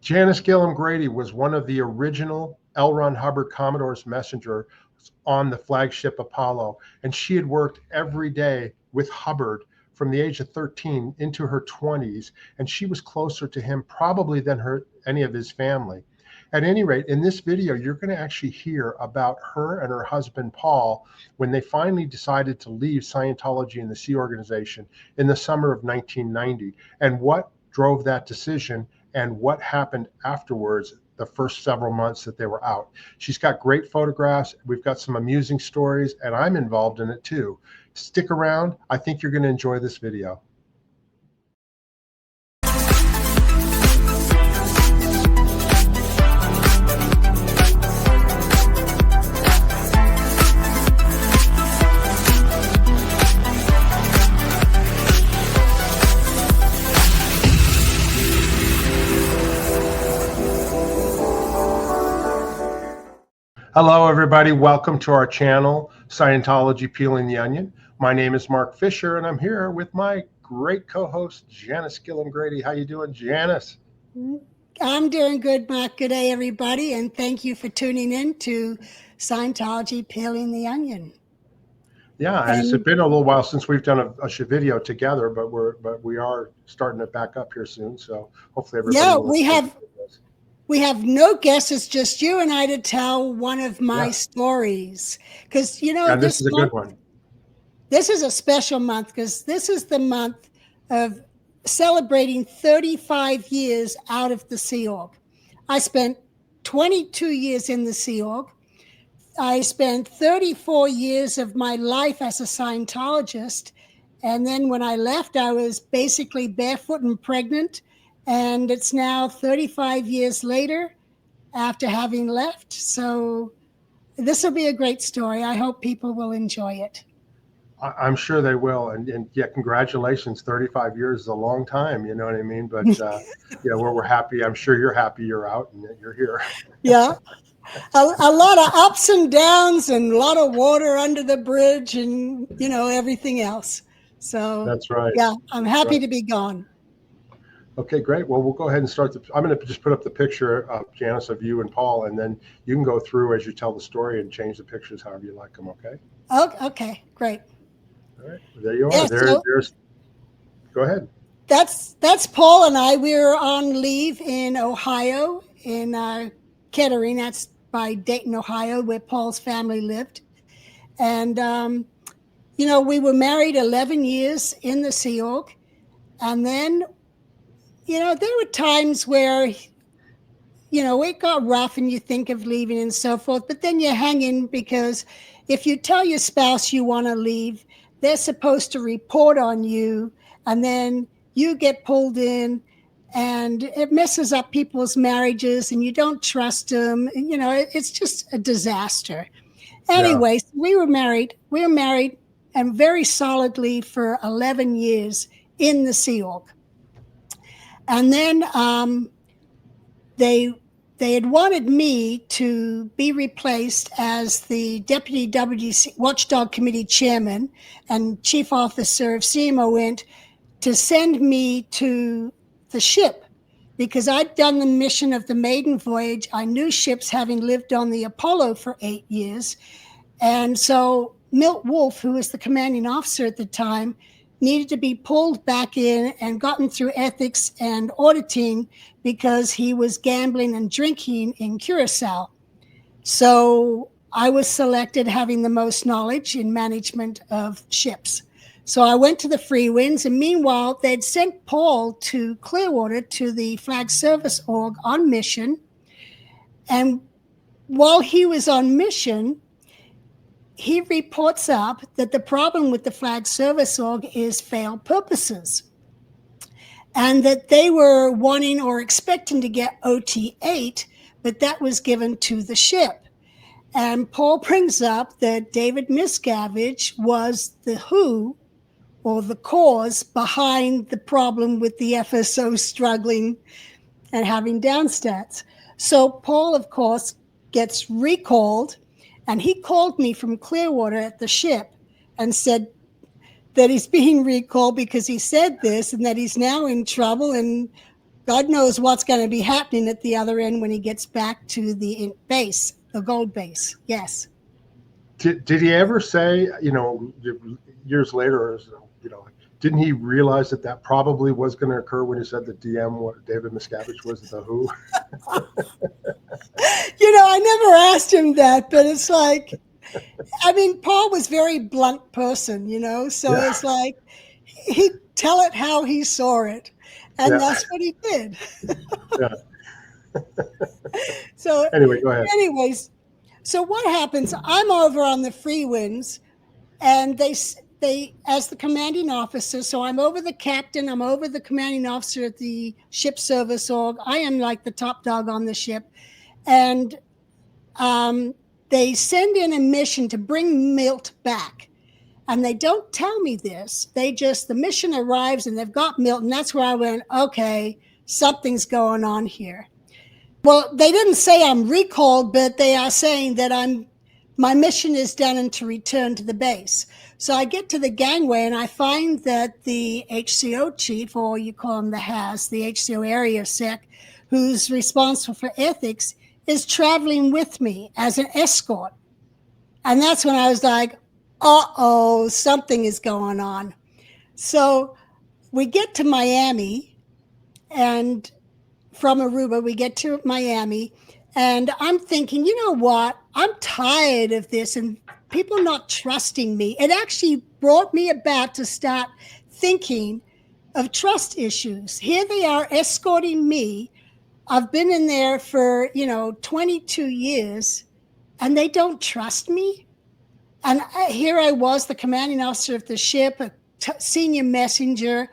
Janis Gillham Grady was one of the original L. Ron Hubbard Commodore's messenger on the flagship Apollo, and she had worked every day with Hubbard from the age of 13 into her 20s, and she was closer to him probably than any of his family. At any rate, in this video, you're going to actually hear about her and her husband, Paul, when they finally decided to leave Scientology and the Sea Organization in the summer of 1990, and what drove that decision and what happened afterwards the first several months that they were out. She's got great photographs. We've got some amusing stories, and I'm involved in it too. Stick around. I think you're going to enjoy this video. Hello, everybody. Welcome to our channel, Scientology Peeling the Onion. My name is Mark Fisher, and I'm here with my great co-host, Janis Gillham Grady. How you doing, Janis? I'm doing good, Mark. Good day, everybody, and thank you for tuning in to Scientology Peeling the Onion. Yeah, and it's been a little while since we've done a video together, but we are starting it back up here soon. So hopefully everybody. Yeah, we have no guests. It's just you and I to tell one of my stories. Because, this is a good one. This is a special month because this is the month of celebrating 35 years out of the Sea Org. I spent 22 years in the Sea Org. I spent 34 years of my life as a Scientologist. And then when I left, I was basically barefoot and pregnant. And it's now 35 years later after having left. So this will be a great story. I hope people will enjoy it. I'm sure they will. And yeah, congratulations. 35 years is a long time. You know what I mean? But we're happy. I'm sure you're happy you're out and that you're here. Yeah. A lot of ups and downs and a lot of water under the bridge and, everything else. So that's right. Yeah, I'm happy to be gone. Okay, great. Well, we'll go ahead and start. I'm going to just put up the picture, Janis, of you and Paul, and then you can go through as you tell the story and change the pictures however you like them, okay? Okay, great. All right, there you are. Yeah, there's. Go ahead. That's Paul and I. We're on leave in Ohio, in Kettering. That's by Dayton, Ohio, where Paul's family lived. And, we were married 11 years in the Sea Org. And then there were times where, it got rough and you think of leaving and so forth, but then you hang in because if you tell your spouse you want to leave, they're supposed to report on you and then you get pulled in and it messes up people's marriages and you don't trust them. It's just a disaster. Anyway, so we were married and very solidly for 11 years in the Sea Org. And then they had wanted me to be replaced as the Deputy WDC Watchdog Committee Chairman and Chief Officer of CMOINT to send me to the ship because I'd done the mission of the maiden voyage. I knew ships having lived on the Apollo for 8 years. And so Milt Wolf, who was the commanding officer at the time, needed to be pulled back in and gotten through ethics and auditing because he was gambling and drinking in Curacao. So I was selected having the most knowledge in management of ships. So I went to the Free Winds, and meanwhile, they'd sent Paul to Clearwater to the Flag Service Org on mission. And while he was on mission, he reports up that the problem with the Flag Service Org is failed purposes and that they were wanting or expecting to get OT-8, but that was given to the ship. And Paul brings up that David Miscavige was the who or the cause behind the problem with the FSO struggling and having downstats. So Paul, of course, gets recalled. And he called me from Clearwater at the ship and said that he's being recalled because he said this and that he's now in trouble and God knows what's going to be happening at the other end when he gets back to the base, the gold base. Yes. Did he ever say, years later, didn't he realize that probably was going to occur when he said that David Miscavige was the Who? I never asked him that, but it's like, I mean, Paul was a very blunt person, so Yeah. it's like he'd tell it how he saw it, and that's what he did. Yeah. So anyway, go ahead. Anyways, so what happens? I'm over on the Free Winds, and they as the commanding officer, so I'm over the captain, I'm over the commanding officer at the ship service org. I am like the top dog on the ship, and they send in a mission to bring Milt back. And they don't tell me this. The mission arrives and they've got Milt, and that's where I went, okay, something's going on here. Well, they didn't say I'm recalled, but they are saying that my mission is done and to return to the base. So I get to the gangway and I find that the HCO chief, or you call him the HAS, the HCO area sec, who's responsible for ethics, is traveling with me as an escort. And that's when I was like, uh-oh, something is going on. So we get to Miami, and from Aruba, we get to Miami, and I'm thinking, you know what? I'm tired of this and people not trusting me. It actually brought me about to start thinking of trust issues. Here they are escorting me. I've been in there for, 22 years, and they don't trust me. And here I was, the commanding officer of the ship, a senior messenger,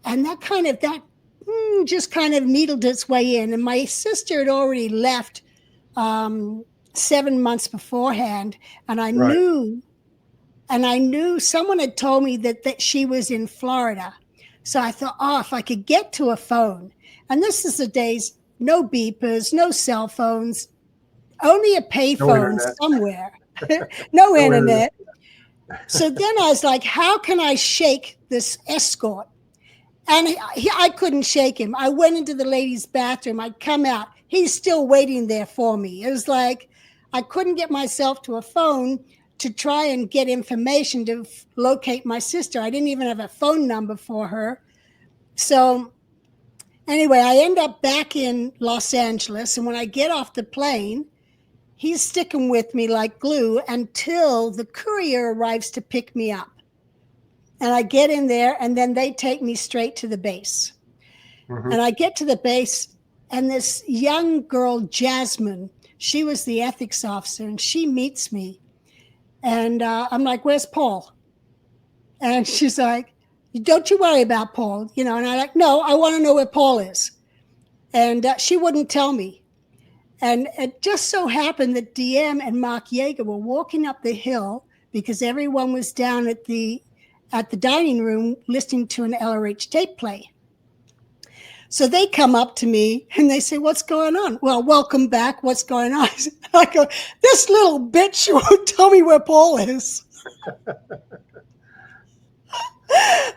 and that just kind of needled its way in. And my sister had already left 7 months beforehand, and I knew someone had told me that she was in Florida. So I thought, if I could get to a phone. And this is the days, no beepers, no cell phones, only a payphone somewhere. No internet. So then I was like, how can I shake this escort? And I couldn't shake him. I went into the ladies' bathroom. I'd come out. He's still waiting there for me. It was like I couldn't get myself to a phone to try and get information to locate my sister. I didn't even have a phone number for her. So anyway, I end up back in Los Angeles. And when I get off the plane, he's sticking with me like glue until the courier arrives to pick me up. And I get in there, and then they take me straight to the base. Mm-hmm. And I get to the base, and this young girl, Jasmine, she was the ethics officer, and she meets me. And I'm like, where's Paul? And she's like, don't you worry about Paul. And I'm like, no, I want to know where Paul is. And she wouldn't tell me. And it just so happened that DM and Mark Yeager were walking up the hill because everyone was down at the dining room listening to an LRH tape play. So they come up to me and they say, what's going on? Well, welcome back. What's going on? I go, this little bitch won't tell me where Paul is.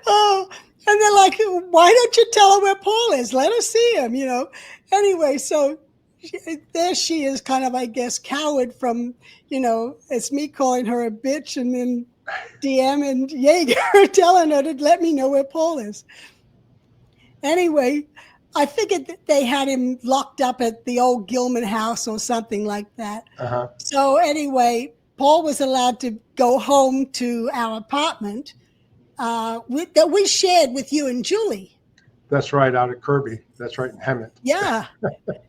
Oh, and they're like, why don't you tell her where Paul is? Let us see him, Anyway, so there she is, kind of, I guess, coward from, it's me calling her a bitch, and then DM and Yeager telling her to let me know where Paul is. Anyway, I figured that they had him locked up at the old Gillman house or something like that. Uh-huh. So anyway, Paul was allowed to go home to our apartment that we shared with you and Julie. That's right, out at Kirby. That's right, in Hemet. Yeah,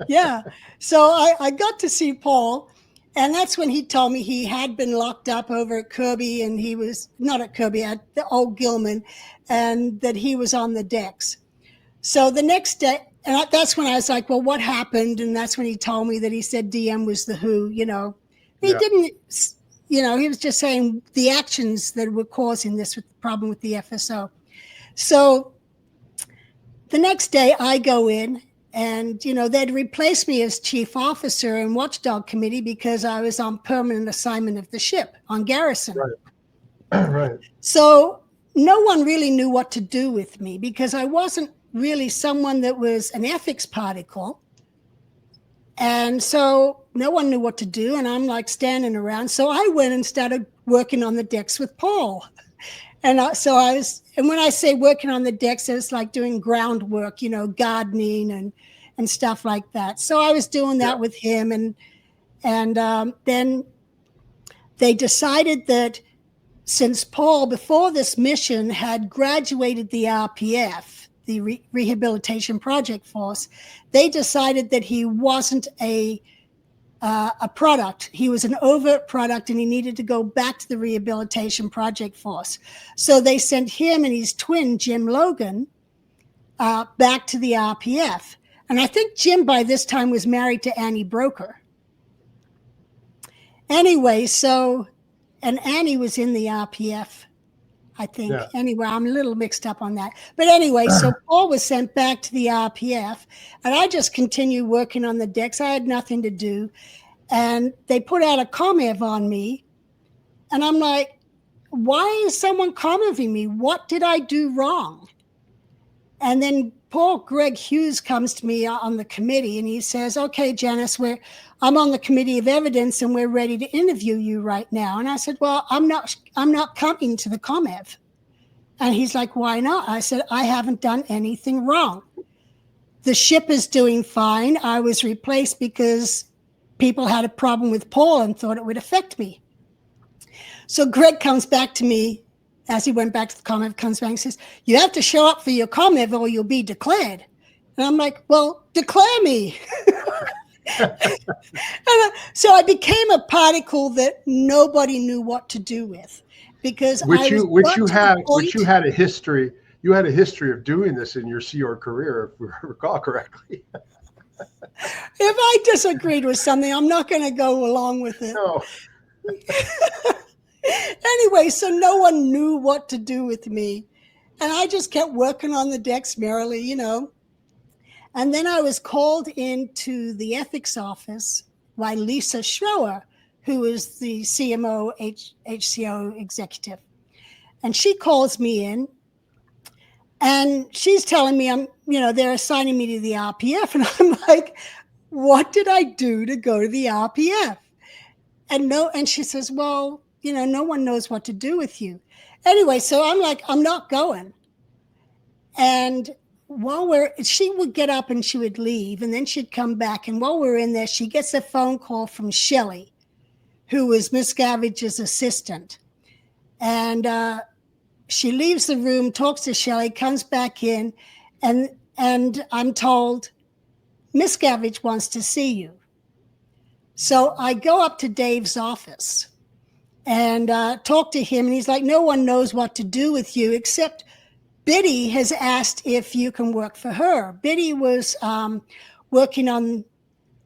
yeah. So I got to see Paul, and that's when he told me he had been locked up over at Kirby, and he was not at Kirby, at the old Gillman, and that he was on the decks. So the next day, and that's when I was like, well, what happened? And that's when he told me that he said DM was the Who, He didn't, he was just saying the actions that were causing this problem with the FSO. So the next day I go in, and, they'd replaced me as chief officer in Watchdog Committee because I was on permanent assignment of the ship on garrison. Right. Right. So no one really knew what to do with me because I wasn't really someone that was an ethics particle. And so no one knew what to do. And I'm like standing around. So I went and started working on the decks with Paul. And and when I say working on the decks, it's like doing groundwork, gardening and stuff like that. So I was doing that with him. And then they decided that since Paul, before this mission, had graduated the RPF, the Rehabilitation Project Force, they decided that he wasn't a product. He was an overt product, and he needed to go back to the Rehabilitation Project Force. So they sent him and his twin, Jim Logan, back to the RPF. And I think Jim, by this time, was married to Annie Broker. Anyway, and Annie was in the RPF, I think. Yeah. Anyway, I'm a little mixed up on that. But anyway, so Paul was sent back to the RPF, and I just continued working on the decks. I had nothing to do. And they put out a ComEv on me. And I'm like, why is someone ComEving me? What did I do wrong? And then Greg Hughes comes to me on the committee, and he says, okay, Janis, I'm on the committee of evidence, and we're ready to interview you right now. And I said, well, I'm not coming to the ComEv. And he's like, why not? I said, I haven't done anything wrong. The ship is doing fine. I was replaced because people had a problem with Paul and thought it would affect me. So Greg comes back to me as he went back to the ComEv, comes back and says, you have to show up for your ComEv or you'll be declared. And I'm like, well, declare me. So I became a particle that nobody knew what to do with, because which you had a history. You had a history of doing this in your Sea Org career, if we recall correctly. If I disagreed with something, I'm not going to go along with it. No. Anyway, so no one knew what to do with me. And I just kept working on the decks merrily, And then I was called into the ethics office by Lisa Schroer, who is the CMO HCO executive. And she calls me in, and she's telling me they're assigning me to the RPF. And I'm like, what did I do to go to the RPF? And she says, well, no one knows what to do with you. Anyway, so I'm like, I'm not going. And she would get up and she would leave, and then she'd come back. And while we're in there, she gets a phone call from Shelley, who was Miscavige's assistant. And she leaves the room, talks to Shelley, comes back in, and I'm told, Miscavige wants to see you. So I go up to Dave's office and talk to him, and he's like, no one knows what to do with you except Biddy has asked if you can work for her. Biddy was working on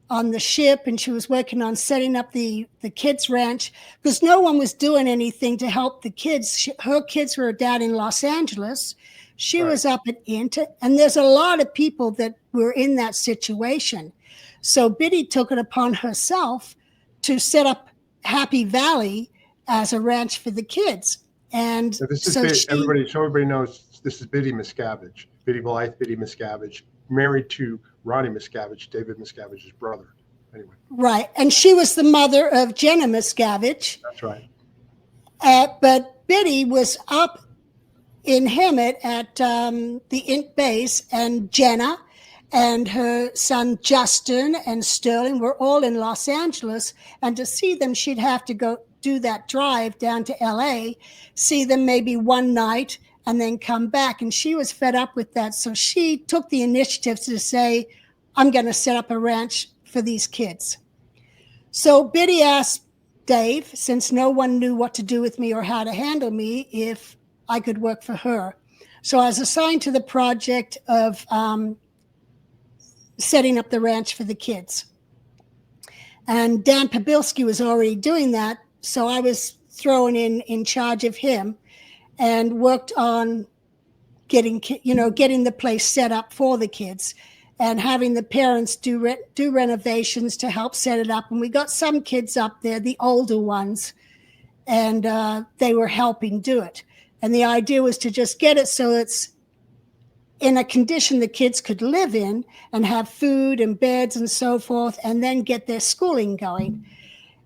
the ship, and she was working on setting up the kids' ranch, because no one was doing anything to help the kids. Her kids were down in Los Angeles. She was up at Inter, and there's a lot of people that were in that situation. So Biddy took it upon herself to set up Happy Valley as a ranch for the kids. And so everybody knows this is Biddy Miscavige, Biddy Blythe, Biddy Miscavige, married to Ronnie Miscavige, David Miscavige's brother. Anyway. Right. And she was the mother of Jenna Miscavige. That's right. But Biddy was up in Hemet at the Int base, and Jenna and her son Justin and Sterling were all in Los Angeles. And to see them, she'd have to go do that drive down to LA, see them maybe one night, and then come back. And she was fed up with that. So she took the initiative to say, I'm going to set up a ranch for these kids. So Biddy asked Dave, since no one knew what to do with me or how to handle me, if I could work for her. So I was assigned to the project of setting up the ranch for the kids. And Dan Pabilski was already doing that. So I was thrown in charge of him and worked on getting the place set up for the kids and having the parents do renovations to help set it up. And we got some kids up there, the older ones, and they were helping do it. And the idea was to just get it so it's in a condition the kids could live in and have food and beds and so forth, and then get their schooling going.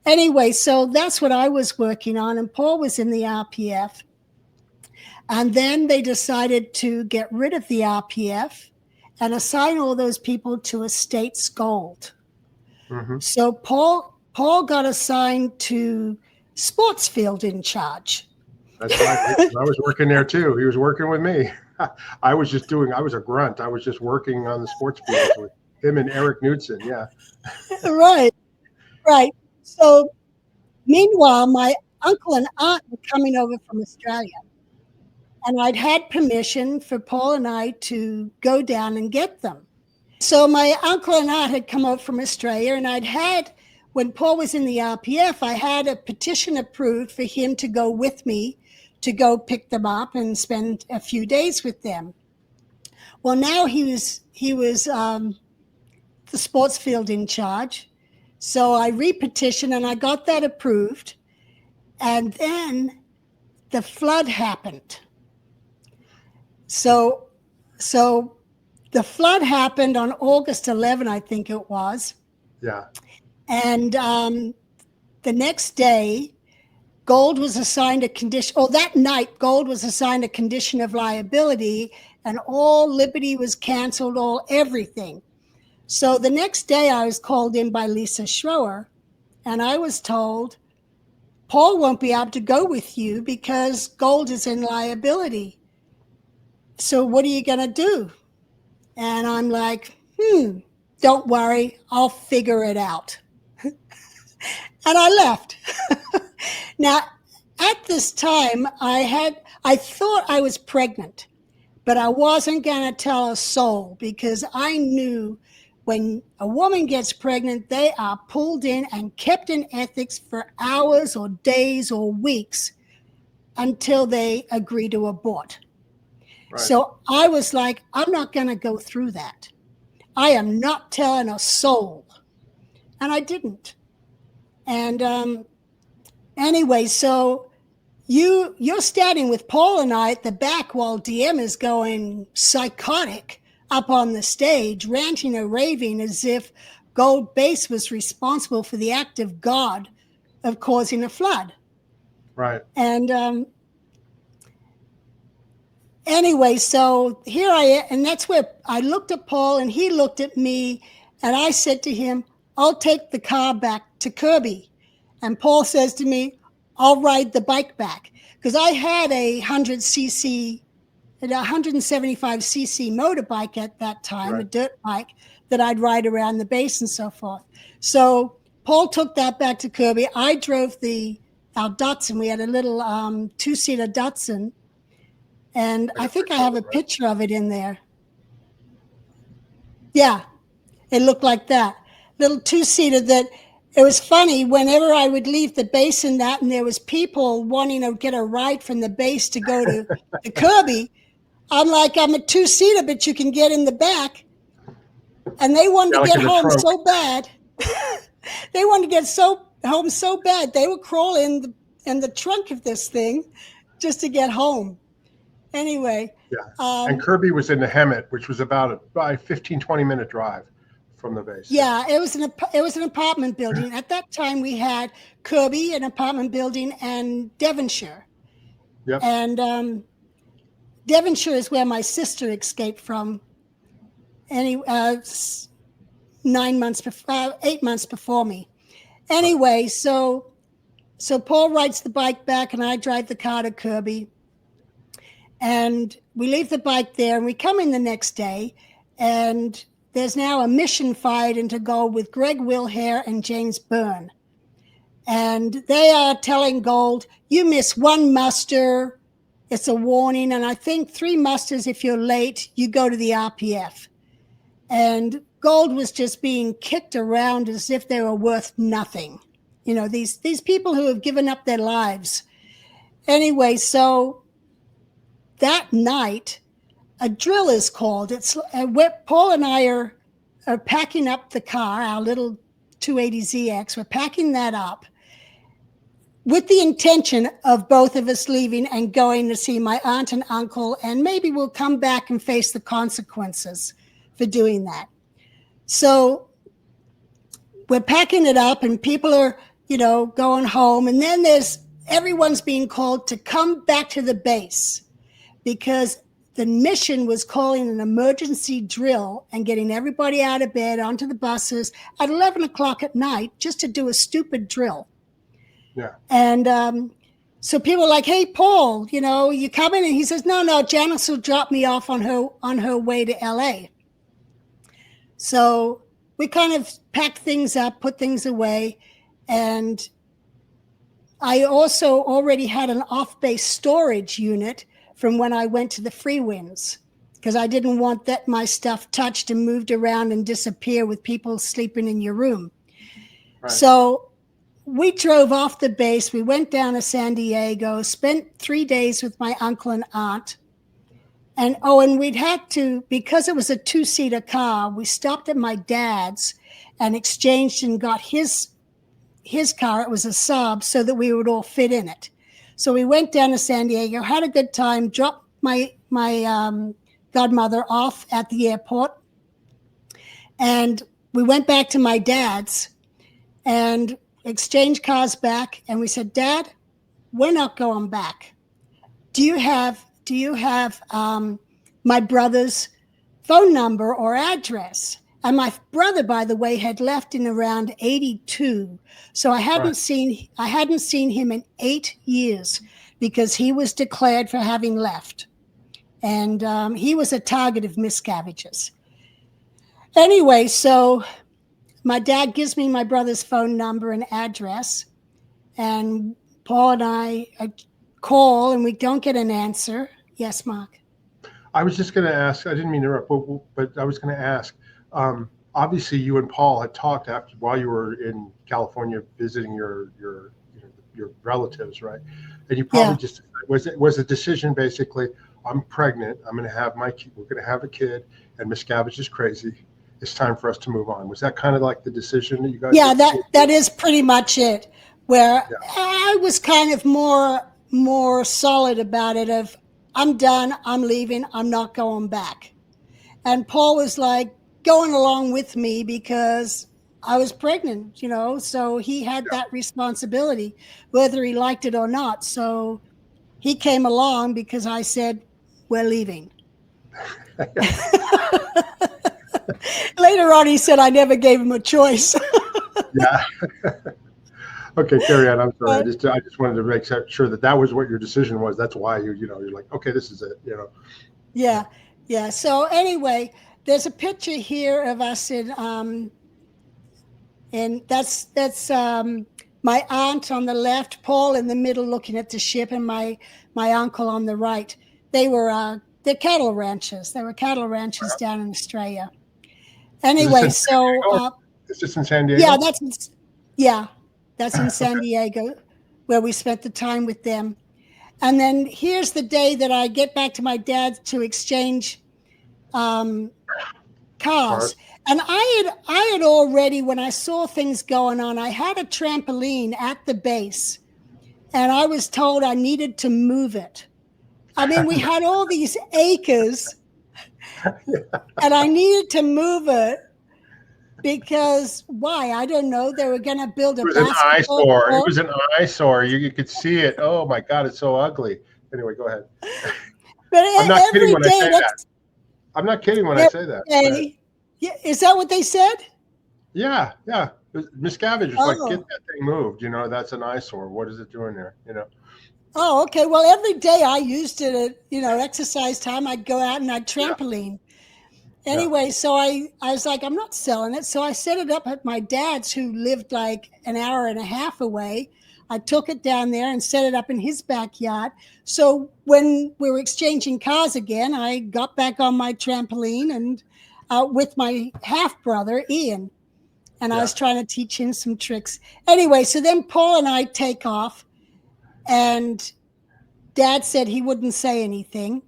Anyway, so that's what I was working on, and Paul was in the RPF. And then they decided to get rid of the RPF and assign all those people to Estates Gold. Mm-hmm. So Paul got assigned to Sportsfield in charge. That's right. I was working there too. He was working with me. I was a grunt. I was just working on the sports fields with him and Eric Knudsen. Yeah. Right. So meanwhile, my uncle and aunt were coming over from Australia. And I'd had permission for Paul and I to go down and get them. So my uncle and aunt had come over from Australia, and when Paul was in the RPF, I had a petition approved for him to go with me to go pick them up and spend a few days with them. Well, now he was the sports field in charge. So I repetitioned and I got that approved. And then the flood happened. So the flood happened on August 11, I think it was. Yeah. And the next day, Gold was assigned a condition, that night, Gold was assigned a condition of liability, and all Liberty was canceled, everything. So the next day I was called in by Lisa Schroer, and I was told, Paul won't be able to go with you because Gold is in liability. So what are you going to do? And I'm like, don't worry, I'll figure it out. And I left. Now, at this time, I thought I was pregnant, but I wasn't going to tell a soul because I knew when a woman gets pregnant, they are pulled in and kept in ethics for hours or days or weeks until they agree to abort. Right. So I was like, I'm not going to go through that. I am not telling a soul. And I didn't. And anyway, so you're standing with Paul and I at the back while DM is going psychotic up on the stage, ranting and raving as if Gold Base was responsible for the act of God of causing a flood. Right. And anyway, so here I am, and that's where I looked at Paul and he looked at me, and I said to him, I'll take the car back to Kirby. And Paul says to me, I'll ride the bike back. Because I had a 175cc motorbike at that time, right. A dirt bike that I'd ride around the base and so forth. So Paul took that back to Kirby. I drove our Datsun. We had a little two-seater Datsun. And I think I have a picture of it in there. Yeah, it looked like that. Little two-seater that, it was funny, whenever I would leave the base and that, and there was people wanting to get a ride from the base to go to the Kirby, I'm like, I'm a two-seater, but you can get in the back. And they wanted to get home so bad. They wanted to get home so bad, they would crawl in the trunk of this thing just to get home. Anyway. Yeah. And Kirby was in the Hemet, which was about a 15, 20-minute drive from the base. Yeah, it was an apartment building. At that time, we had Kirby, an apartment building, and Devonshire. Yep. And Devonshire is where my sister escaped from. 8 months before me. Anyway, so Paul rides the bike back, and I drive the car to Kirby. And we leave the bike there, and we come in the next day, and there's now a mission fired into Gold with Greg Wilhare and James Byrne. And they are telling Gold, you miss one muster, it's a warning. And I think 3 musters, if you're late, you go to the RPF. And Gold was just being kicked around as if they were worth nothing. You know, these people who have given up their lives. Anyway, so that night, a drill is called. It's Paul and I are packing up the car, our little 280ZX. We're packing that up. with the intention of both of us leaving and going to see my aunt and uncle, and maybe we'll come back and face the consequences for doing that. So we're packing it up and people are, going home. And then everyone's being called to come back to the base because the mission was calling an emergency drill and getting everybody out of bed onto the buses at 11 o'clock at night just to do a stupid drill. Yeah. And so people are like, hey, Paul, you coming? And he says, no, Janis will drop me off on her way to LA. So we kind of packed things up, put things away. And I also already had an off-base storage unit from when I went to the Free Winds, because I didn't want my stuff touched and moved around and disappear with people sleeping in your room. Right. So we drove off the base. We went down to San Diego, spent 3 days with my uncle and aunt. And we'd had to, because it was a 2-seater car, we stopped at my dad's and exchanged and got his car. It was a Saab, so that we would all fit in it. So we went down to San Diego, had a good time, dropped my godmother off at the airport. And we went back to my dad's and exchanged cars back. And we said, Dad, we're not going back. Do you have my brother's phone number or address? And my brother, by the way, had left in around 82. So I hadn't seen him in 8 years because he was declared for having left. And he was a target of miscavigers. Anyway, so my dad gives me my brother's phone number and address. And Paul and I call and we don't get an answer. Yes, Mark. I was just going to ask, I didn't mean to interrupt, but I was going to ask, obviously you and Paul had talked while you were in California visiting your relatives, right? And you probably just, was the decision basically, I'm pregnant, I'm going to have we're going to have a kid, and Miscavige is crazy. It's time for us to move on. Was that kind of like the decision that you guys? Yeah, that is pretty much it. Where I was kind of more solid about it of, I'm done, I'm leaving, I'm not going back. And Paul was like going along with me because I was pregnant, so he had that responsibility, whether he liked it or not. So he came along because I said, we're leaving. Later on, he said I never gave him a choice. Yeah. Okay, carry on. I'm sorry. I just wanted to make sure that was what your decision was. That's why you're like, okay, this is it. Yeah. So anyway, there's a picture here of us and that's my aunt on the left, Paul in the middle, looking at the ship, and my uncle on the right. They're cattle ranchers. They were cattle ranchers down in Australia. Anyway, so it's just in San Diego. Yeah, that's in San Diego, where we spent the time with them. And then here's the day that I get back to my dad to exchange cars. And I had already, when I saw things going on, I had a trampoline at the base, and I was told I needed to move it. I mean, we had all these acres, and I needed to move it because why? I don't know. They were going to build a basketball court. It was an eyesore. You could see it. Oh my God, it's so ugly. Anyway, go ahead. But I'm not kidding when I say that. I'm not kidding when I say that. Yeah, is that what they said? Yeah. Miscavige was like, get that thing moved. That's an eyesore. What is it doing there? Oh, okay. Well, every day I used it at, exercise time. I'd go out and I'd trampoline. Yeah. Anyway, so I was like, I'm not selling it. So I set it up at my dad's, who lived like an hour and a half away. I took it down there and set it up in his backyard. So when we were exchanging cars again, I got back on my trampoline and with my half brother, Ian. And I was trying to teach him some tricks. Anyway, so then Paul and I take off. And Dad said he wouldn't say anything.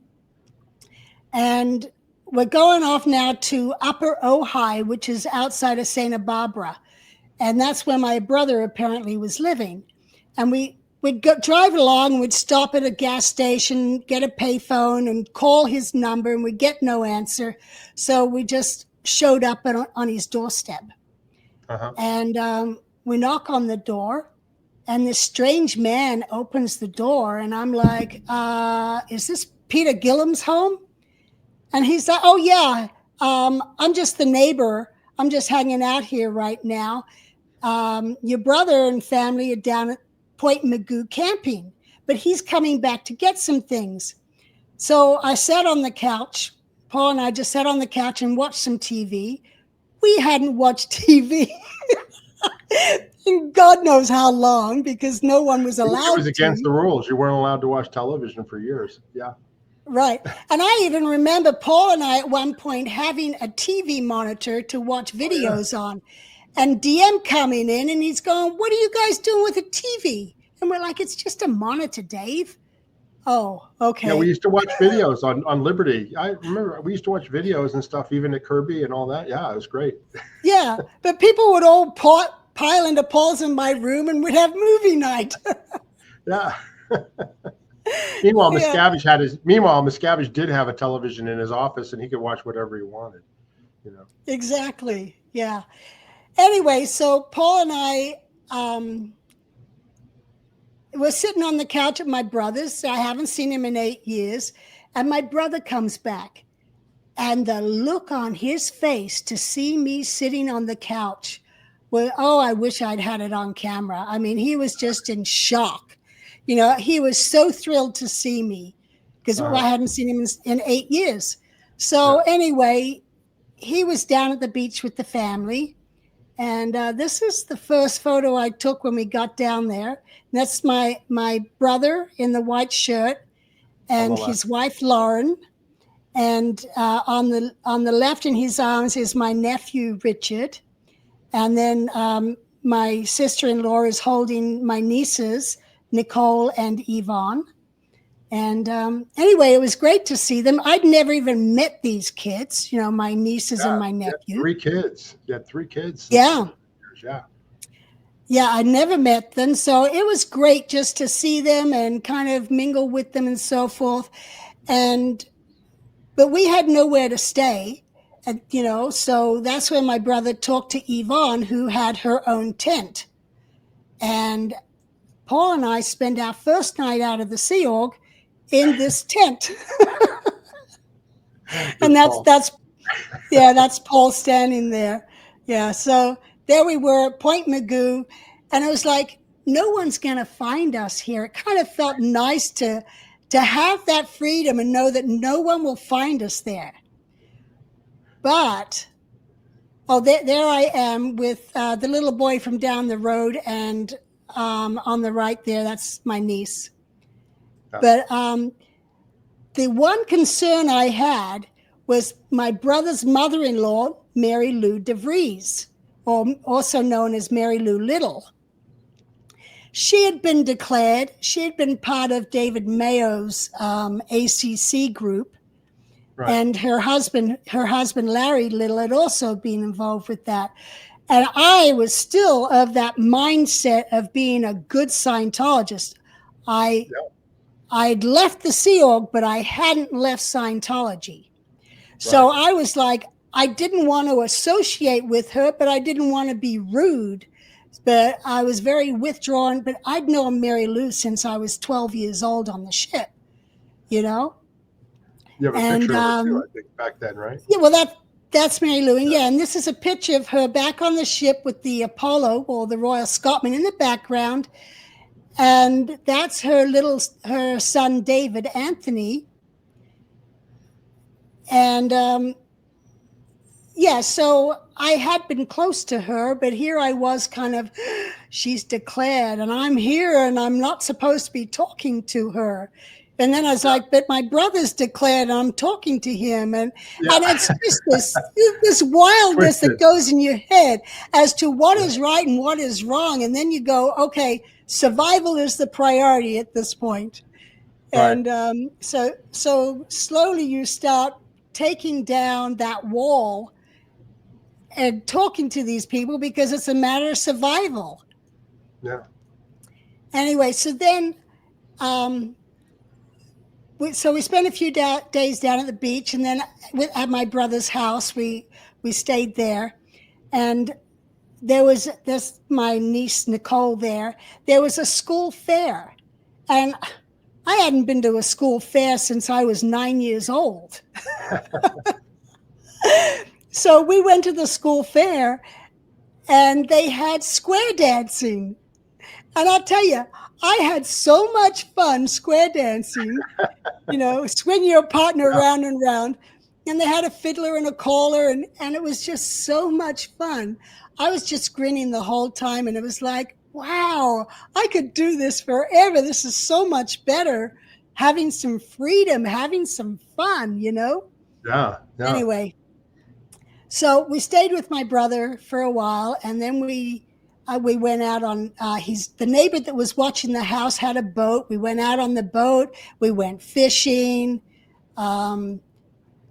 And we're going off now to Upper Ojai, which is outside of Santa Barbara. And that's where my brother apparently was living. And we'd go, drive along, we'd stop at a gas station, get a payphone, and call his number, and we'd get no answer. So we just showed up on his doorstep. And we knock on the door, and this strange man opens the door, and I'm like, is this Peter Gillham's home? And he's like, oh, yeah, I'm just the neighbor. I'm just hanging out here right now. Your brother and family are down at Point Magoo camping, but he's coming back to get some things. So I sat on the couch. Paul and I just sat on the couch and watched some TV. We hadn't watched TV in God knows how long, because no one was allowed. It was against the rules. You weren't allowed to watch television for years. Yeah. Right. And I even remember Paul and I at one point having a TV monitor to watch videos on. And DM coming in, and he's going, what are you guys doing with a TV? And we're like, it's just a monitor, Dave. Oh, okay. Yeah, we used to watch videos on Liberty. I remember we used to watch videos and stuff, even at Kirby and all that. Yeah, it was great. Yeah, but people would all pile into Paul's in my room, and we'd have movie night. Yeah. Meanwhile, Miscavige did have a television in his office, and he could watch whatever he wanted. You know. Exactly. Yeah. Anyway, so Paul and I were sitting on the couch at my brother's. I haven't seen him in 8 years. And my brother comes back. And the look on his face to see me sitting on the couch, well, oh, I wish I'd had it on camera. I mean, he was just in shock. You know, he was so thrilled to see me because I hadn't seen him in 8 years. So anyway, he was down at the beach with the family. And this is the first photo I took when we got down there. And that's my brother in the white shirt and his wife, Lauren. And on the left in his arms is my nephew, Richard. And then my sister-in-law is holding my nieces, Nicole and Yvonne. And anyway, it was great to see them. I'd never even met these kids, you know, my nieces and my nephew. 3 kids. You had 3 kids. Yeah. Yeah. Yeah, I never met them. So it was great just to see them and kind of mingle with them and so forth. But we had nowhere to stay, and, you know, so that's when my brother talked to Yvonne, who had her own tent. And Paul and I spent our first night out of the Sea Org in this tent. And that's Paul standing there. Yeah. So there we were at Point Magoo, and it was like, no one's going to find us here. It kind of felt nice to have that freedom and know that no one will find us there. But, there I am with the little boy from down the road, and on the right there, that's my niece. But the one concern I had was my brother's mother-in-law, Mary Lou DeVries, or also known as Mary Lou Little. She had been declared, she had been part of David Mayo's ACC group. Right. And her husband, Larry Little, had also been involved with that. And I was still of that mindset of being a good Scientologist. I'd left the Sea Org, but I hadn't left Scientology. Right. So I was like, I didn't want to associate with her, but I didn't want to be rude. But I was very withdrawn. But I'd known Mary Lou since I was 12 years old on the ship, you know? You have a picture of her too, I think, back then, right? Yeah, well, that's Mary Lou. And and this is a picture of her back on the ship with the Apollo, or the Royal Scotsman, in the background. And that's her son, David Anthony. And so I had been close to her, but here I was kind of, she's declared, and I'm here, and I'm not supposed to be talking to her. And then I was like, but my brother's declared, and I'm talking to him. And it's just this wildness that goes in your head as to what is right and what is wrong. And then you go, okay, survival is the priority at this point. Right. And so slowly you start taking down that wall and talking to these people because it's a matter of survival. Yeah. Anyway, so then, we spent a few days down at the beach, and then at my brother's house, we stayed there, and there's my niece Nicole there. There was a school fair, and I hadn't been to a school fair since I was 9 years old. So we went to the school fair, and they had square dancing. And I'll tell you, I had so much fun square dancing, swing your partner round and round. And they had a fiddler and a caller, and it was just so much fun. I was just grinning the whole time, and it was like, wow, I could do this forever. This is so much better, having some freedom, having some fun, Yeah. Anyway, so we stayed with my brother for a while, and then we went out on the neighbor that was watching the house had a boat. We went out on the boat. We went fishing.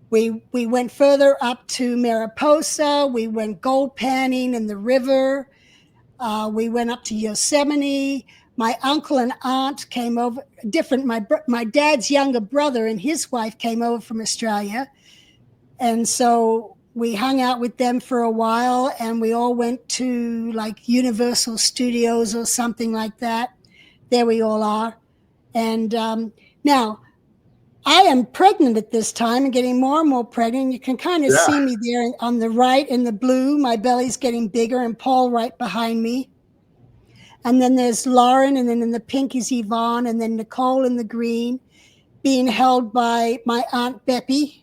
We went further up to Mariposa. We went gold panning in the river. We went up to Yosemite. My uncle and aunt came over. My dad's younger brother and his wife came over from Australia, and so we hung out with them for a while, and we all went to like Universal Studios or something like that. There we all are. And now I am pregnant at this time and getting more and more pregnant. You can kind of see me there on the right in the blue. My belly's getting bigger, and Paul right behind me. And then there's Lauren, and then in the pink is Yvonne, and then Nicole in the green, being held by my Aunt Beppy.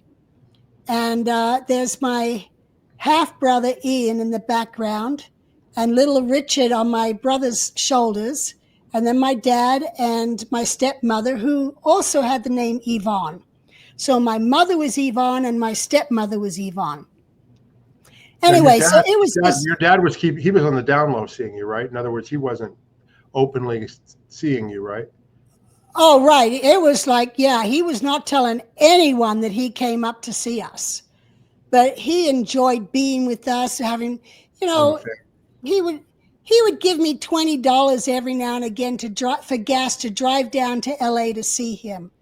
And there's my half-brother Ian in the background, and little Richard on my brother's shoulders, and then my dad and my stepmother, who also had the name Yvonne. So my mother was Yvonne, and my stepmother was Yvonne. Anyway, so it was your dad was he was on the down low seeing you, right? In other words, he wasn't openly seeing you, right? Oh, right. It was like, he was not telling anyone that he came up to see us, but he enjoyed being with us, having, he would give me $20 every now and again for gas to drive down to LA to see him,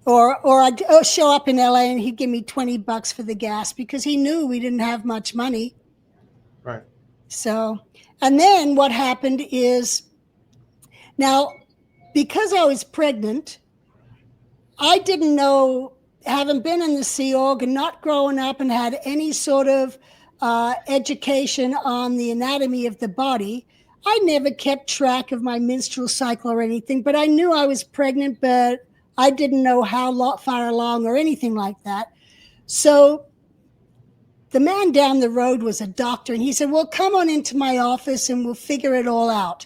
or I'd show up in LA and he'd give me $20 for the gas because he knew we didn't have much money. Right. So, and then what happened is now, because I was pregnant, I didn't know, having been in the Sea Org and not growing up and had any sort of education on the anatomy of the body, I never kept track of my menstrual cycle or anything, but I knew I was pregnant, but I didn't know how far along or anything like that. So the man down the road was a doctor, and he said, well, come on into my office and we'll figure it all out.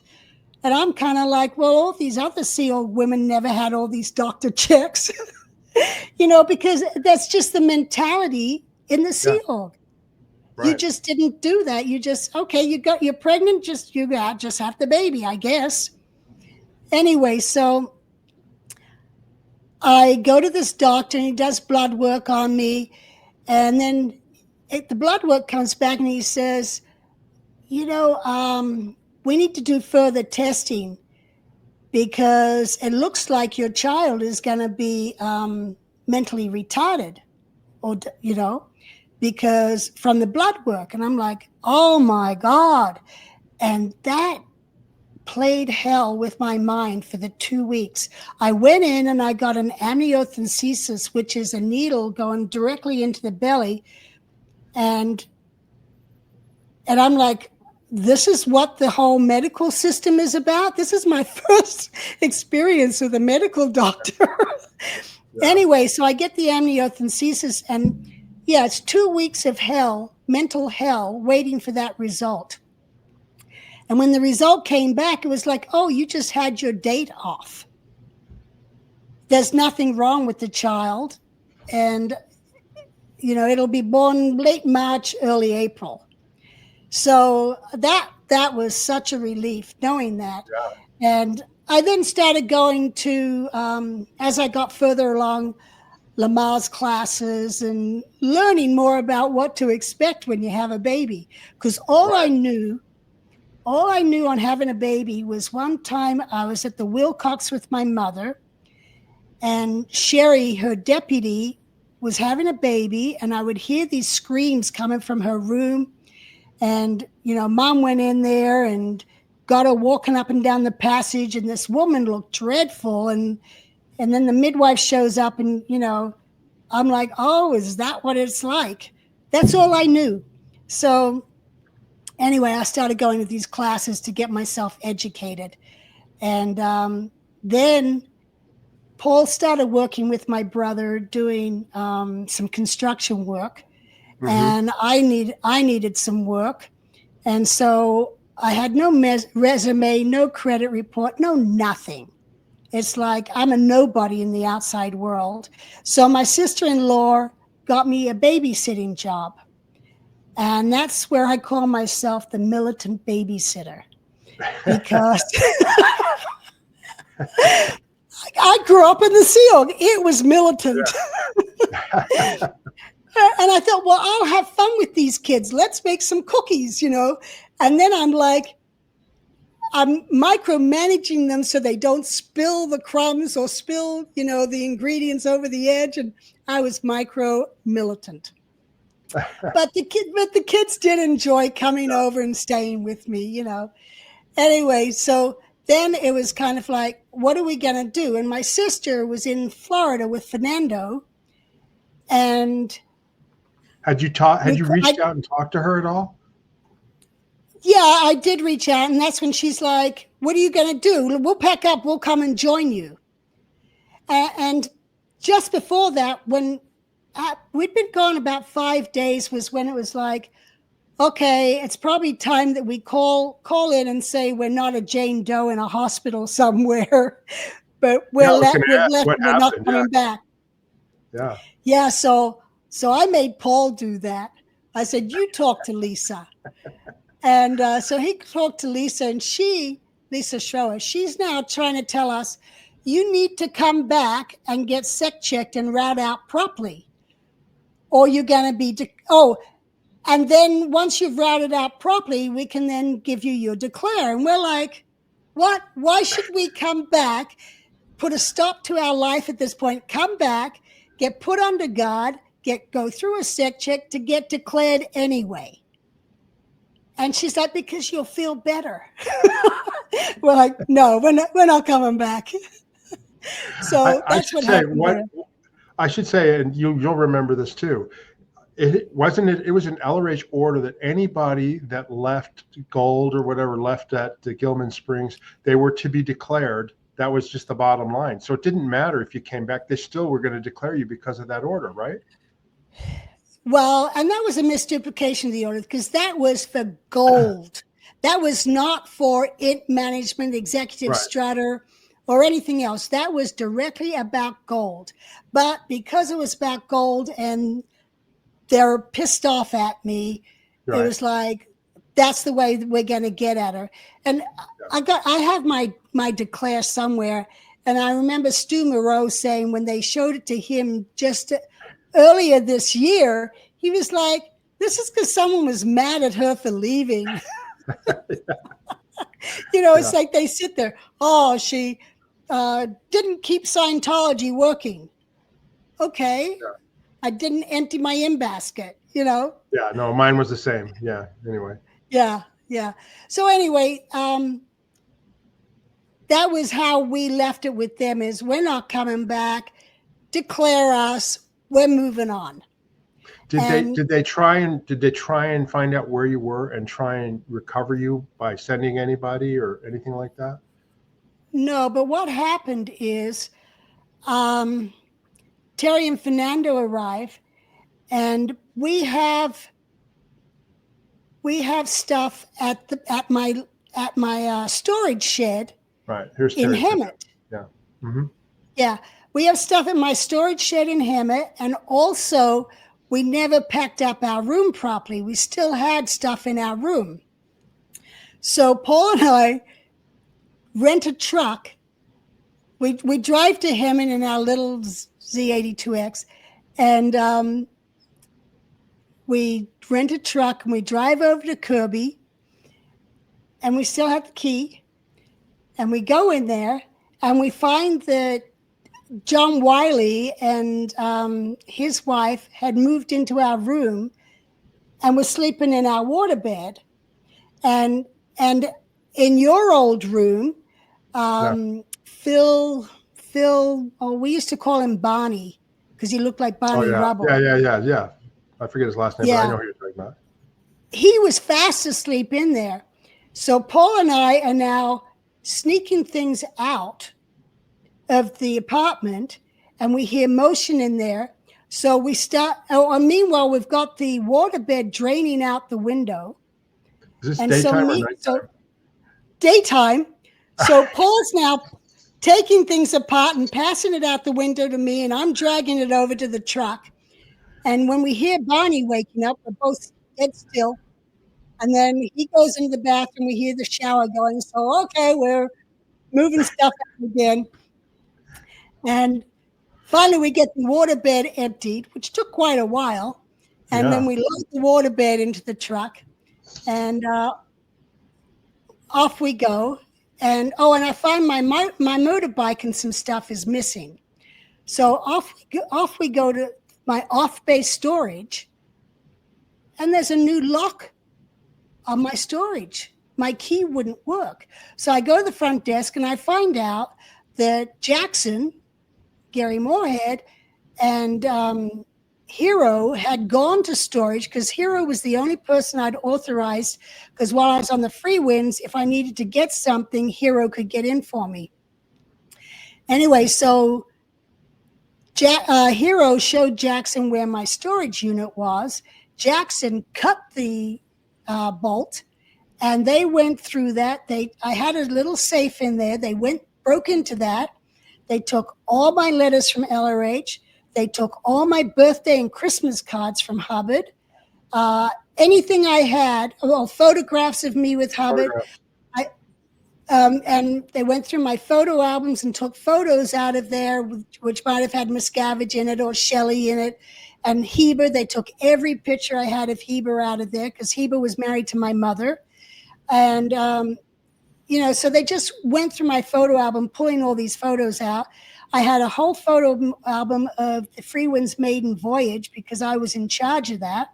And I'm kind of like, well, all these other Sea Org women never had all these doctor checks, because that's just the mentality in the Sea Org. Right. You just didn't do that. You just, okay, you're pregnant, just have the baby, I guess. Anyway, so I go to this doctor, and he does blood work on me. And then the blood work comes back, and he says, we need to do further testing because it looks like your child is going to be mentally retarded, or because from the blood work. And I'm like, oh my God. And that played hell with my mind for the 2 weeks. I went in and I got an amniocentesis, which is a needle going directly into the belly. And I'm like, this is what the whole medical system is about. This is my first experience with a medical doctor. Anyway, so I get the amniocentesis, and it's 2 weeks of hell, mental hell, waiting for that result. And when the result came back, it was like, oh, you just had your date off. There's nothing wrong with the child. And, it'll be born late March, early April. So that was such a relief knowing that. Yeah. And I then started going to, as I got further along, Lamar's classes and learning more about what to expect when you have a baby. Because all I knew all I knew on having a baby was one time I was at the Wilcox with my mother, and Sherry, her deputy, was having a baby, and I would hear these screams coming from her room. And, Mom went in there and got her walking up and down the passage, and this woman looked dreadful. And then the midwife shows up, and, I'm like, oh, is that what it's like? That's all I knew. So anyway, I started going to these classes to get myself educated. And then Paul started working with my brother doing some construction work. Mm-hmm. And I needed some work. And so I had no resume, no credit report, no nothing. It's like I'm a nobody in the outside world. So my sister-in-law got me a babysitting job. And that's where I call myself the militant babysitter. Because I grew up in the SEAL. It was militant. Yeah. And I thought, well, I'll have fun with these kids. Let's make some cookies, And then I'm micromanaging them so they don't spill the crumbs or spill, the ingredients over the edge. And I was micro-militant. But the kids did enjoy coming over and staying with me, Anyway, so then it was kind of like, what are we going to do? And my sister was in Florida with Fernando. And had you reached out and talked to her at all? Yeah, I did reach out. And that's when she's like, what are you going to do? We'll pack up. We'll come and join you. And just before that, when we'd been gone about 5 days, was when it was like, okay, it's probably time that we call in and say we're not a Jane Doe in a hospital somewhere, but we're not coming back. Yeah. Yeah. So I made Paul do that. I said, you talk to Lisa. And so he talked to Lisa, and Lisa Schroer, she's now trying to tell us, you need to come back and get sec checked and route out properly, or you're going to be, and then once you've routed out properly, we can then give you your declare. And we're like, what? Why should we come back, put a stop to our life at this point, come back, get put under guard, go through a sec check to get declared anyway? And she's like, because you'll feel better. We're like, no, we're not coming back. So that's what happened. I should say, and you'll remember this too. It was an LRH order that anybody that left Gold or whatever left at the Gilman Springs, they were to be declared. That was just the bottom line. So it didn't matter if you came back; they still were going to declare you because of that order, right? Well, and that was a misduplication of the order, because that was for Gold. That was not for IT management, executive strata, or anything else. That was directly about Gold. But because it was about Gold and they're pissed off at me, it was like, that's the way that we're going to get at her. And I have my declare somewhere. And I remember Stu Moreau saying when they showed it to him just earlier this year, he was like, this is because someone was mad at her for leaving. It's like they sit there. Oh, she didn't keep Scientology working. Okay. Yeah. I didn't empty my in-basket, Yeah, no, mine was the same. Yeah, anyway. Yeah. So anyway, that was how we left it with them, is we're not coming back. Declare us. We're moving on. Did they try and find out where you were and try and recover you by sending anybody or anything like that? No, but what happened is Terry and Fernando arrive, and we have stuff at my storage shed. Right. Here's in Terry. Hemet. Yeah. Mm-hmm. Yeah. We have stuff in my storage shed in Hemet, and also we never packed up our room properly. We still had stuff in our room. So Paul and I rent a truck. We drive to Hemet in our little Z82X, and we rent a truck and we drive over to Kirby. and we still have the key. And we go in there, and we find that John Wiley and his wife had moved into our room and was sleeping in our waterbed. And in your old room, Phil, we used to call him Barney because he looked like Barney Rubble. Yeah. I forget his last name, but I know who you're talking about. He was fast asleep in there. So Paul and I are now sneaking things out of the apartment, and we hear motion in there. So we start, meanwhile, we've got the waterbed draining out the window. Is this daytime or nighttime? So daytime. So Paul's now taking things apart and passing it out the window to me, and I'm dragging it over to the truck. And when we hear Barney waking up, we're both dead still. And then he goes into the bathroom, we hear the shower going. So, okay, we're moving stuff out again. And finally, we get the waterbed emptied, which took quite a while. And then we load the waterbed into the truck, and off we go. And I find my motorbike and some stuff is missing. So off we go to my off-base storage, and there's a new lock on my storage. My key wouldn't work. So I go to the front desk, and I find out that Jackson, Gary Moorhead, and Hero had gone to storage because Hero was the only person I'd authorized, because while I was on the free winds, if I needed to get something, Hero could get in for me. Anyway, so Hero showed Jackson where my storage unit was. Jackson cut the bolt, and they went through that. I had a little safe in there. They broke into that. They took all my letters from LRH. They took all my birthday and Christmas cards from Hubbard. Anything I had, photographs of me with Hubbard. And they went through my photo albums and took photos out of there, which might have had Miscavige in it or Shelley in it. And Heber, they took every picture I had of Heber out of there, because Heber was married to my mother. And, so they just went through my photo album, pulling all these photos out. I had a whole photo album of the Free Winds maiden voyage because I was in charge of that.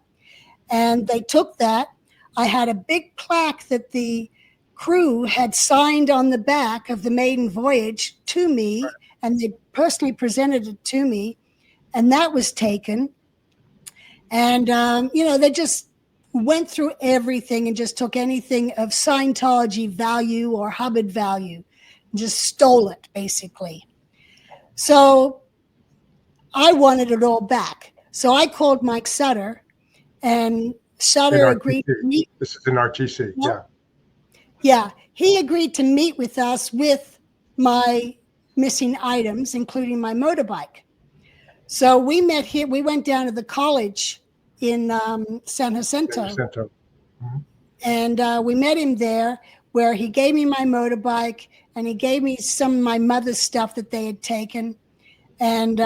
And they took that. I had a big plaque that the crew had signed on the back of the maiden voyage to me, and they personally presented it to me, and that was taken. And, they just went through everything and just took anything of Scientology value or Hubbard value and just stole it, basically. So I wanted it all back. So I called Mike Sutter, and Sutter agreed to meet. This is in RTC, yeah. Yeah, he agreed to meet with us with my missing items, including my motorbike. So we met here. We went down to the college in San Jacinto. Mm-hmm. And we met him there, where he gave me my motorbike, and he gave me some of my mother's stuff that they had taken. And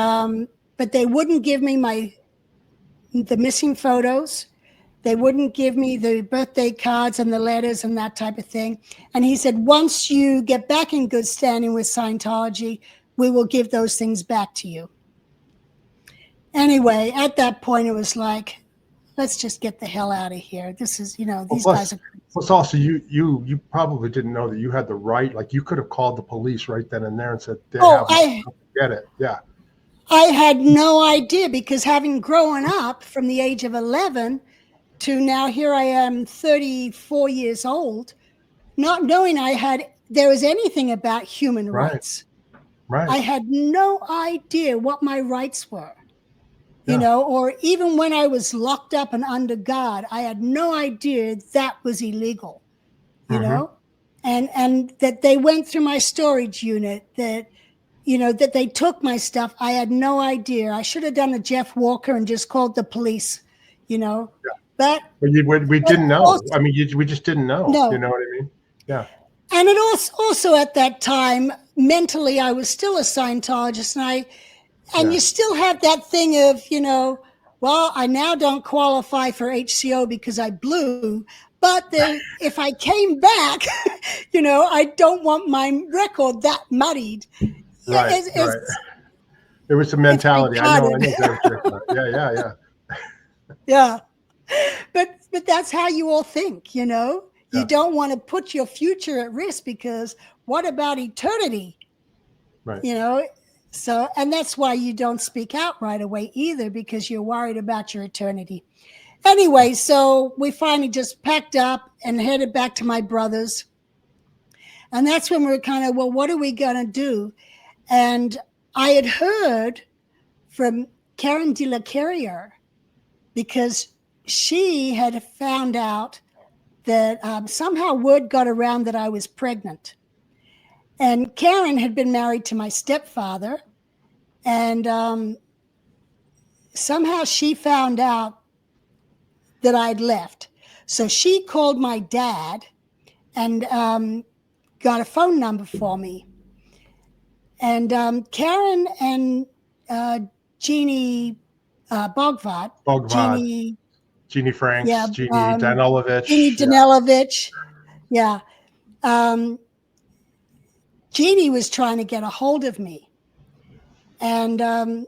but they wouldn't give me the missing photos. They wouldn't give me the birthday cards and the letters and that type of thing. And he said, once you get back in good standing with Scientology, we will give those things back to you. Anyway, at that point, it was like, let's just get the hell out of here. This is, these guys are crazy. Plus also, you probably didn't know that you had the right, like you could have called the police right then and there and said, get it. Yeah. I had no idea, because having grown up from the age of 11 to now, here I am 34 years old, not knowing there was anything about human rights. Right. I had no idea what my rights were, or even when I was locked up and under guard, I had no idea that was illegal, know, and that they went through my storage unit, that they took my stuff. I had no idea. I should have done a Jeff Walker and just called the police, Yeah. But we didn't know. Also, we just didn't know. No. You know what I mean? Yeah. And it also at that time, mentally, I was still a Scientologist, and you still have that thing of, well, I now don't qualify for HCO because I blew, But if I came back, I don't want my record that muddied. Right, right. It was a It's mentality. I know retarded. exactly what you're talking about. Yeah. Yeah. But that's how you all think, You Yeah. don't want to put your future at risk, because what about eternity? Right. So, and that's why you don't speak out right away either, because you're worried about your eternity. Anyway, so we finally just packed up and headed back to my brother's. And that's when we were kind of, well, what are we going to do? And I had heard from Karen de la Carriere, because she had found out that somehow word got around that I was pregnant. And Karen had been married to my stepfather. And somehow she found out that I'd left. So she called my dad and got a phone number for me. And Karen and Jeannie Bogvad, Jeannie Franks, yeah, Jeannie Danilovich. Jeannie Danilovich, yeah. Jeannie was trying to get a hold of me. And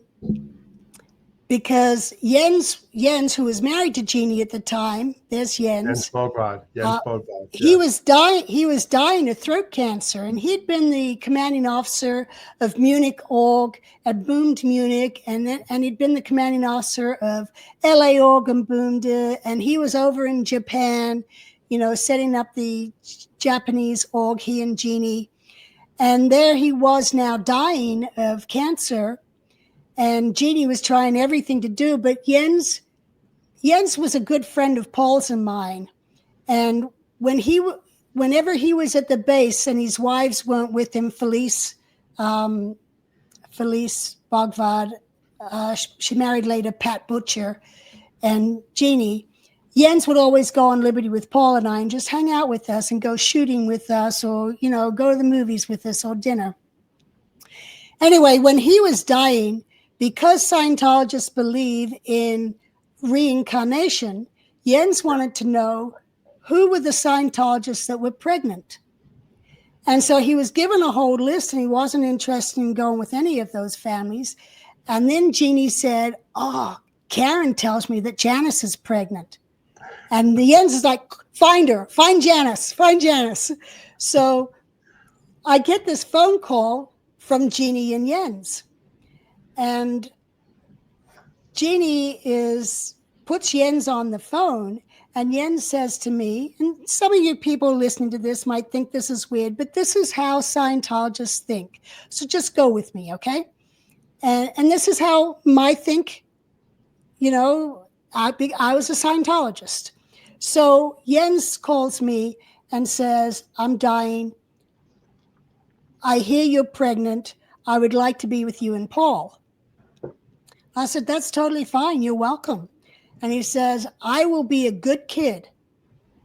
because Jens, who was married to Jeannie at the time, there's Jens. Bogvad. He was dying of throat cancer, and he'd been the commanding officer of Munich Org at Bund Munich, and he'd been the commanding officer of LA Org and Bund, and he was over in Japan, setting up the Japanese org, he and Jeannie. And there he was now dying of cancer, and Jeannie was trying everything to do, but Jens was a good friend of Paul's and mine. And whenever he was at the base and his wives weren't with him, Felice Bogvad, she married later Pat Butcher, and Jeannie, Jens would always go on Liberty with Paul and I and just hang out with us and go shooting with us, or, go to the movies with us or dinner. Anyway, when he was dying, because Scientologists believe in reincarnation, Jens wanted to know who were the Scientologists that were pregnant. And so he was given a whole list, and he wasn't interested in going with any of those families. And then Jeannie said, "Oh, Karen tells me that Janis is pregnant." And the Jens is like, "Find her, find Janis." So I get this phone call from Jeannie and Jens. And Jeannie puts Jens on the phone, and Jens says to me, and some of you people listening to this might think this is weird, but this is how Scientologists think. So just go with me, okay? And this is how I think, I was a Scientologist. So Jens calls me and says, "I'm dying. I hear you're pregnant. I would like to be with you and Paul." I said, "That's totally fine. You're welcome." And he says, "I will be a good kid.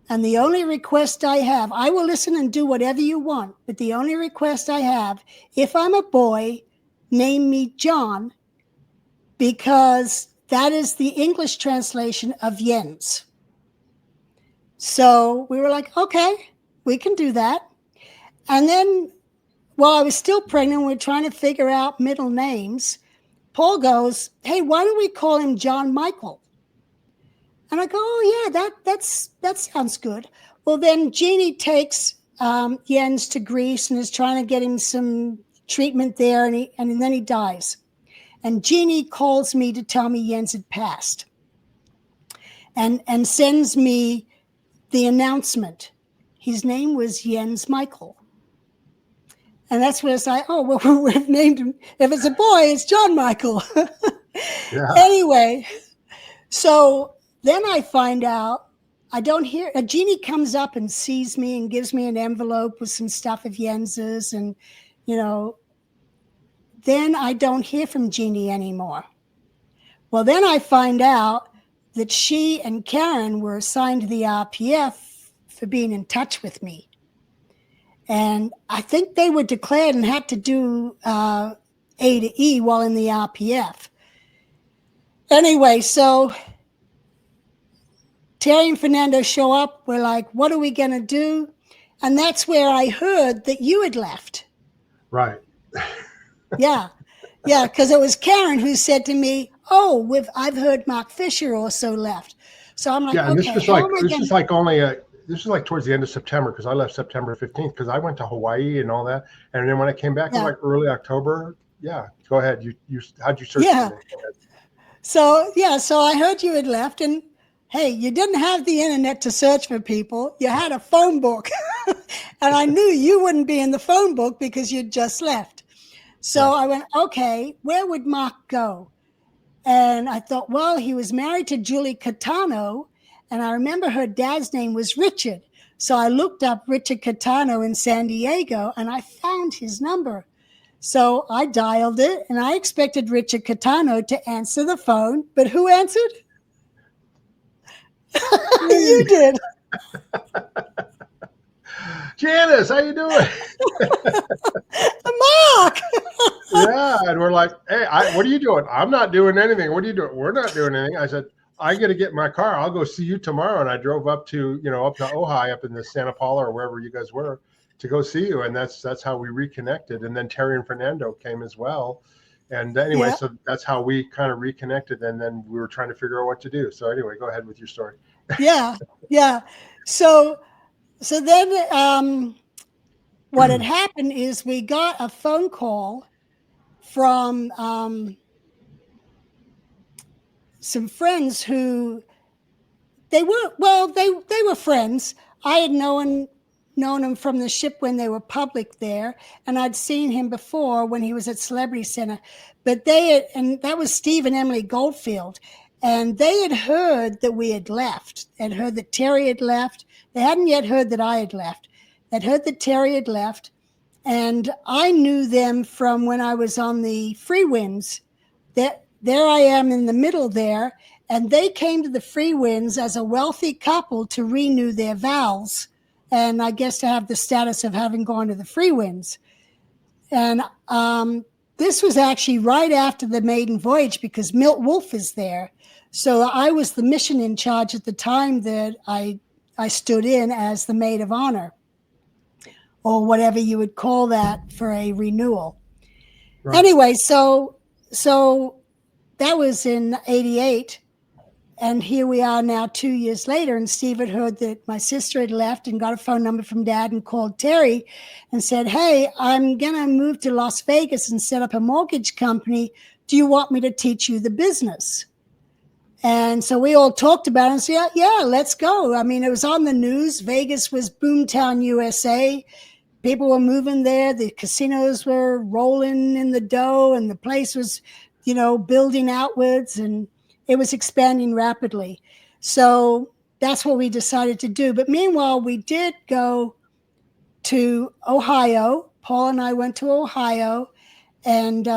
And the only request I have, I will listen and do whatever you want, but the only request I have, if I'm a boy, name me John, because that is the English translation of Jens." So we were like, okay, we can do that. And then while I was still pregnant, we were trying to figure out middle names. Paul goes, "Hey, why don't we call him John Michael?" And I go, "Oh, yeah, that sounds good." Well, then Jeannie takes Jens to Greece and is trying to get him some treatment there, and then he dies. And Jeannie calls me to tell me Jens had passed, and sends me the announcement. His name was Jens Michael. And that's when it's like, oh, well, we've named him. If it's a boy, it's John Michael. Yeah. Anyway, so then I find out, I don't hear, Jeannie comes up and sees me and gives me an envelope with some stuff of Jens's, and, then I don't hear from Jeannie anymore. Well, then I find out that she and Karen were assigned to the RPF for being in touch with me. And I think they were declared and had to do A to E while in the RPF. Anyway, so Terry and Fernando show up. We're like, what are we going to do? And that's where I heard that you had left. Right. Yeah. Yeah, because it was Karen who said to me, "Oh, I've heard Mark Fisher also left." So I'm like, Yeah, and okay, this is like only this is like towards the end of September, because I left September 15th because I went to Hawaii and all that, and then when I came back in like early October. Yeah, go ahead. You how'd you search for me? So I heard you had left, and hey, you didn't have the internet to search for people. You had a phone book, and I knew you wouldn't be in the phone book because you'd just left. So I went, okay, where would Mark go? And I thought, well, he was married to Julie Catano, and I remember her dad's name was Richard. So I looked up Richard Catano in San Diego, and I found his number. So I dialed it, and I expected Richard Catano to answer the phone, but who answered? You did. Janis, how you doing? Mark. Yeah, and we're like, hey, what are you doing? I'm not doing anything. What are you doing? We're not doing anything. I said, I got to get in my car. I'll go see you tomorrow. And I drove up to, up to Ojai, up in the Santa Paula or wherever you guys were, to go see you. And that's how we reconnected. And then Terry and Fernando came as well. And anyway, so that's how we kind of reconnected. And then we were trying to figure out what to do. So anyway, go ahead with your story. Yeah. So then what had happened is we got a phone call from some friends who they were friends. I had known him from the ship when they were public there, and I'd seen him before when he was at Celebrity Center. But and that was Steve and Emily Goldfield, and they had heard that we had left, and heard that Terry had left. They hadn't yet heard that I had left. They'd heard that Terry had left, and I knew them from when I was on the Free Winds. There I am in the middle there, and they came to the Free Winds as a wealthy couple to renew their vows, and I guess to have the status of having gone to the Free Winds. And this was actually right after the maiden voyage, because Milt Wolf is there. So I was the mission in charge at the time that I stood in as the maid of honor, or whatever you would call that for a renewal. Right. Anyway, so that was in 88. And here we are now 2 years later. And Steve had heard that my sister had left and got a phone number from Dad and called Terry and said, hey, I'm going to move to Las Vegas and set up a mortgage company. Do you want me to teach you the business? And so we all talked about it and said, yeah, let's go. I mean, it was on the news. Vegas was boomtown USA. People were moving there. The casinos were rolling in the dough, and the place was, building outwards, and it was expanding rapidly. So that's what we decided to do. But meanwhile, we did go to Ohio. Paul and I went to Ohio and